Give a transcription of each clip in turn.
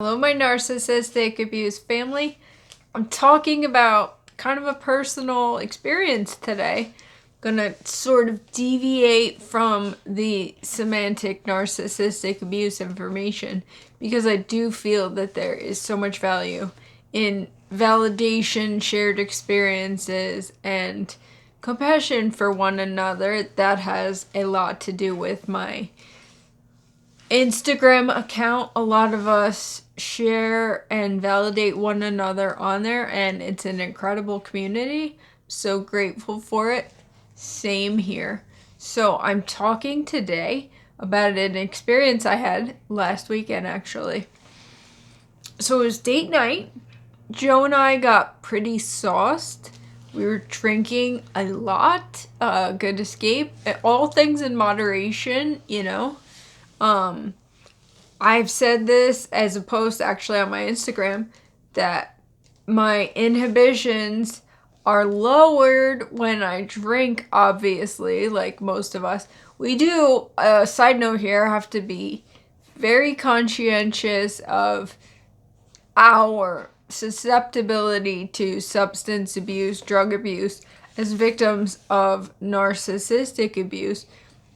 Hello, my narcissistic abuse family. I'm talking about kind of a personal experience today. I'm gonna sort of deviate from the semantic narcissistic abuse information because I do feel that there is so much value in validation, shared experiences, and compassion for one another. That has a lot to do with my Instagram account. A lot of us share and validate one another on there, and it's an incredible community. So grateful for it. Same here. So I'm talking today about an experience I had last weekend, actually. So it was date night. Joe and I got pretty sauced. We were drinking a lot. Good escape. All things in moderation, you know. I've said this as a post actually on my Instagram that my inhibitions are lowered when I drink, obviously, like most of us. We do, side note here, have to be very conscientious of our susceptibility to substance abuse, drug abuse, as victims of narcissistic abuse,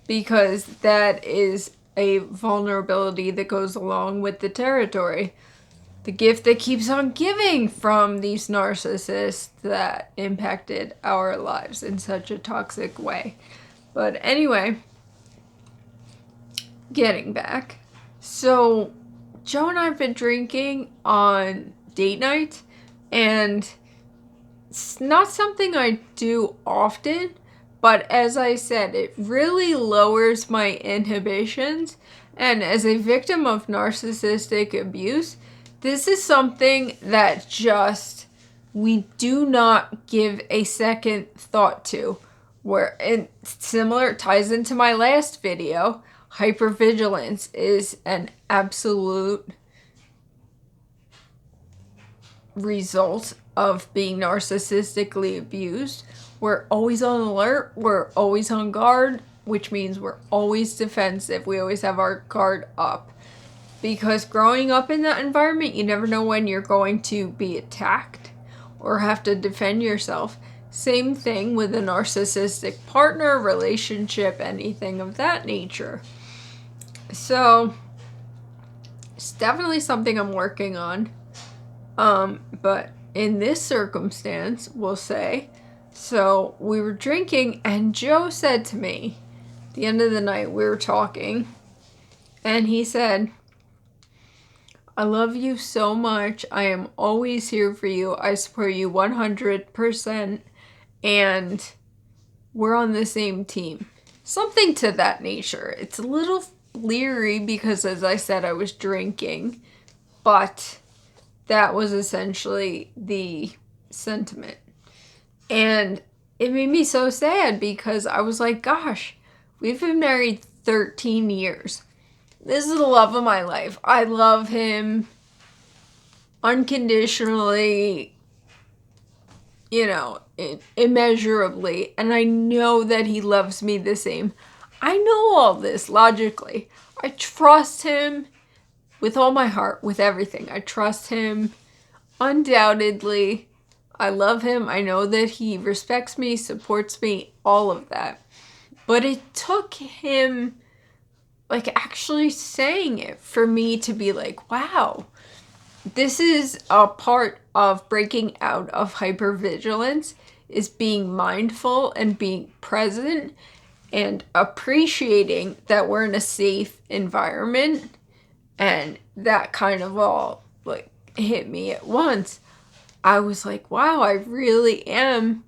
because that is a vulnerability that goes along with the territory. The gift that keeps on giving from these narcissists that impacted our lives in such a toxic way. But anyway, getting back. So, Joe and I have been drinking on date night, and it's not something I do often, but as I said, it really lowers my inhibitions. And as a victim of narcissistic abuse, this is something that just we do not give a second thought to. Where it similar ties into my last video, hypervigilance is an absolute result of being narcissistically abused. We're always on alert, we're always on guard, which means we're always defensive. We always have our guard up. Because growing up in that environment, you never know when you're going to be attacked or have to defend yourself. Same thing with a narcissistic partner, relationship, anything of that nature. So, it's definitely something I'm working on. But in this circumstance, we'll say, so we were drinking, and Joe said to me, at the end of the night, we were talking, and he said, I love you so much. I am always here for you. I support you 100%, and we're on the same team. Something to that nature. It's a little leery because, as I said, I was drinking, but that was essentially the sentiment. And it made me so sad because I was like, gosh, we've been married 13 years. This is the love of my life. I love him unconditionally, immeasurably. And I know that he loves me the same. I know all this logically. I trust him with all my heart, with everything. I trust him undoubtedly. I love him. I know that he respects me, supports me, all of that. But it took him, actually saying it for me to be like, wow, this is a part of breaking out of hypervigilance, is being mindful and being present and appreciating that we're in a safe environment. And that kind of all hit me at once. I was like, wow, I really am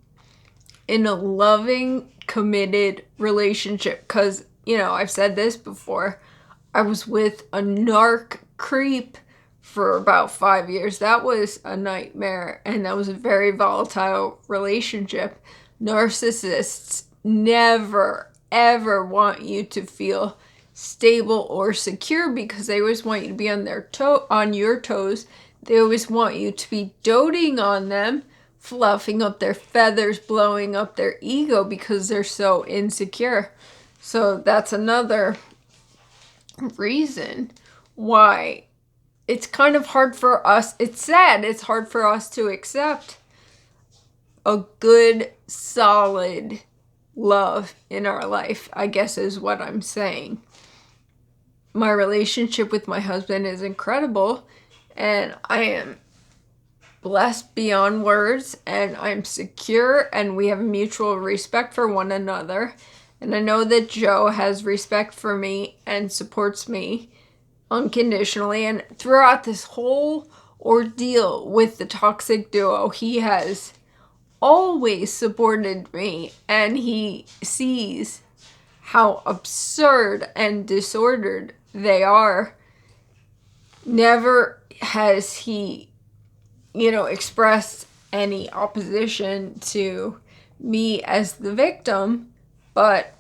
in a loving, committed relationship. Because, I've said this before. I was with a narc creep for about 5 years. That was a nightmare. And that was a very volatile relationship. Narcissists never, ever want you to feel stable or secure because they always want you to be on your toes. They always want you to be doting on them, fluffing up their feathers, blowing up their ego because they're so insecure. So that's another reason why it's kind of hard for us. It's sad. It's hard for us to accept a good, solid love in our life, I guess is what I'm saying. My relationship with my husband is incredible, and I am blessed beyond words, and I'm secure, and we have mutual respect for one another. And I know that Joe has respect for me and supports me unconditionally. And throughout this whole ordeal with the toxic duo, he has always supported me, and he sees how absurd and disordered they are. Never has he, expressed any opposition to me as the victim, but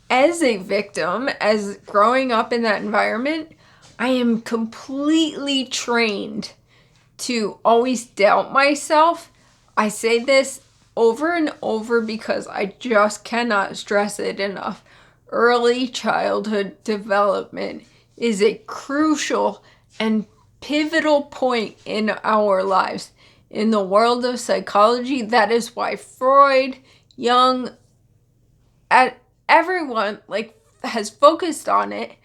as a victim, as growing up in that environment, I am completely trained to always doubt myself. I say this over and over because I just cannot stress it enough. Early childhood development is a crucial and pivotal point in our lives. In the world of psychology, that is why Freud, Jung, everyone has focused on it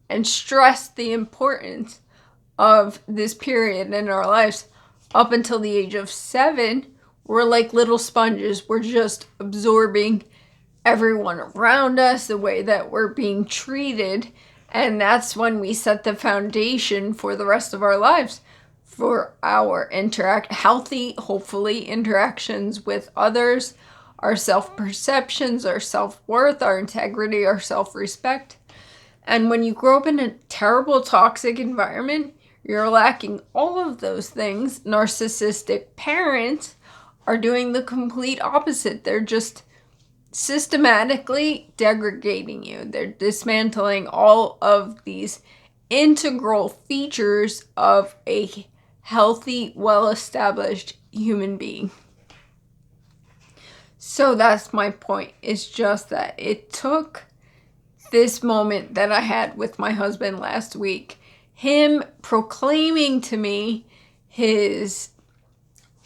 and stressed the importance of this period in our lives. Up until the age of 7, we're like little sponges. We're just absorbing everyone around us, the way that we're being treated, and that's when we set the foundation for the rest of our lives, for our healthy, hopefully, interactions with others, our self-perceptions, our self-worth, our integrity, our self-respect. And when you grow up in a terrible, toxic environment, you're lacking all of those things. Narcissistic parents are doing the complete opposite. They're just systematically degrading you. They're dismantling all of these integral features of a healthy, well-established human being. So that's my point. It's just that it took this moment that I had with my husband last week, him proclaiming to me his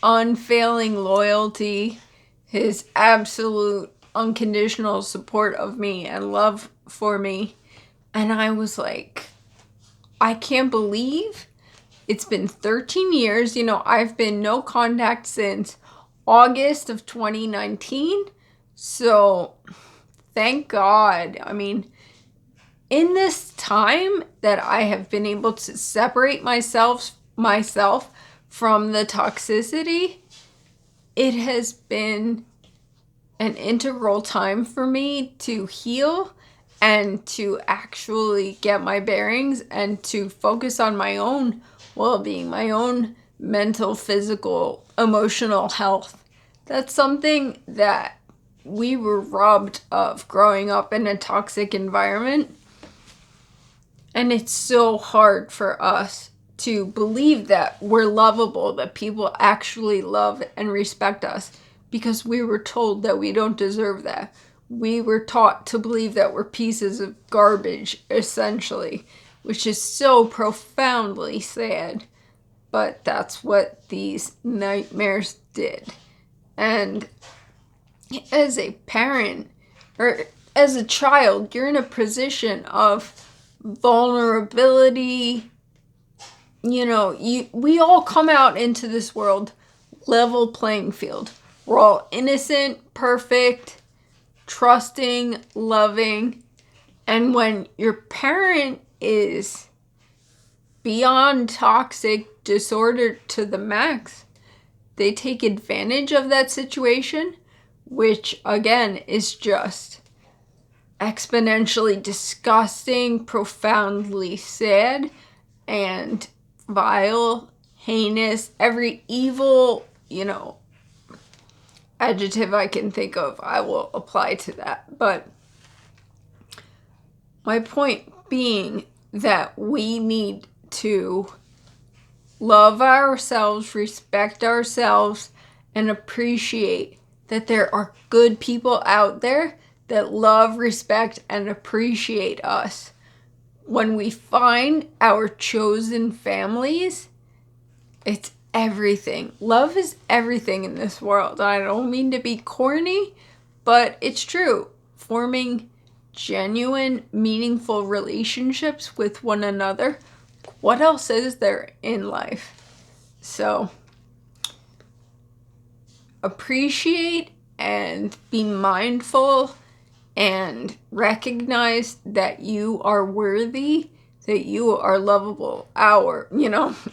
unfailing loyalty, his absolute unconditional support of me and love for me. And I was like, I can't believe it's been 13 years. I've been no contact since August of 2019. So thank God. I mean, in this time that I have been able to separate myself from the toxicity, it has been an integral time for me to heal and to actually get my bearings and to focus on my own well-being, my own mental, physical, emotional health. That's something that we were robbed of growing up in a toxic environment. And it's so hard for us to believe that we're lovable, that people actually love and respect us, because we were told that we don't deserve that. We were taught to believe that we're pieces of garbage, essentially, which is so profoundly sad. But that's what these nightmares did. And as a parent, or as a child, you're in a position of vulnerability. We all come out into this world level playing field. We're all innocent, perfect, trusting, loving. And when your parent is beyond toxic, disordered to the max, they take advantage of that situation, which again is just exponentially disgusting, profoundly sad, and vile, heinous. Every evil, adjective I can think of, I will apply to that. But my point being that we need to love ourselves, respect ourselves, and appreciate that there are good people out there that love, respect, and appreciate us. when we find our chosen families, it's everything. Love is everything in this world. I don't mean to be corny, but it's true. Forming genuine, meaningful relationships with one another. What else is there in life? So, appreciate and be mindful and recognize that you are worthy, that you are lovable.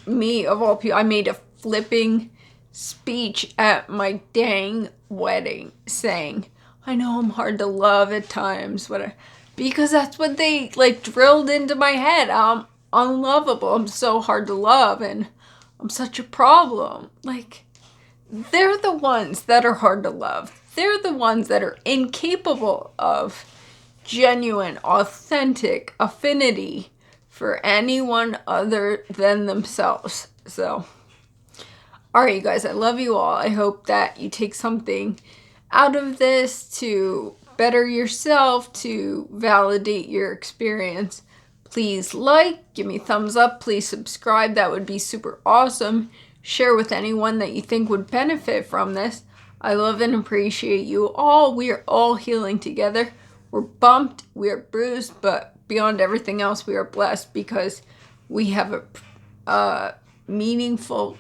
Me of all people, I made a flipping speech at my dang wedding saying, I know I'm hard to love at times, because that's what they drilled into my head. I'm unlovable. I'm so hard to love and I'm such a problem. They're the ones that are hard to love. They're the ones that are incapable of genuine, authentic affinity for anyone other than themselves. So, all right, you guys, I love you all. I hope that you take something out of this to better yourself, to validate your experience. Please give me a thumbs up, please subscribe. That would be super awesome. Share with anyone that you think would benefit from this. I love and appreciate you all. We are all healing together. We're bumped, we are bruised, but beyond everything else, we are blessed because we have a meaningful,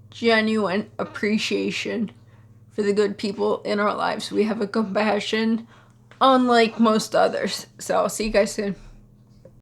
genuine appreciation for the good people in our lives. We have a compassion unlike most others. So I'll see you guys soon.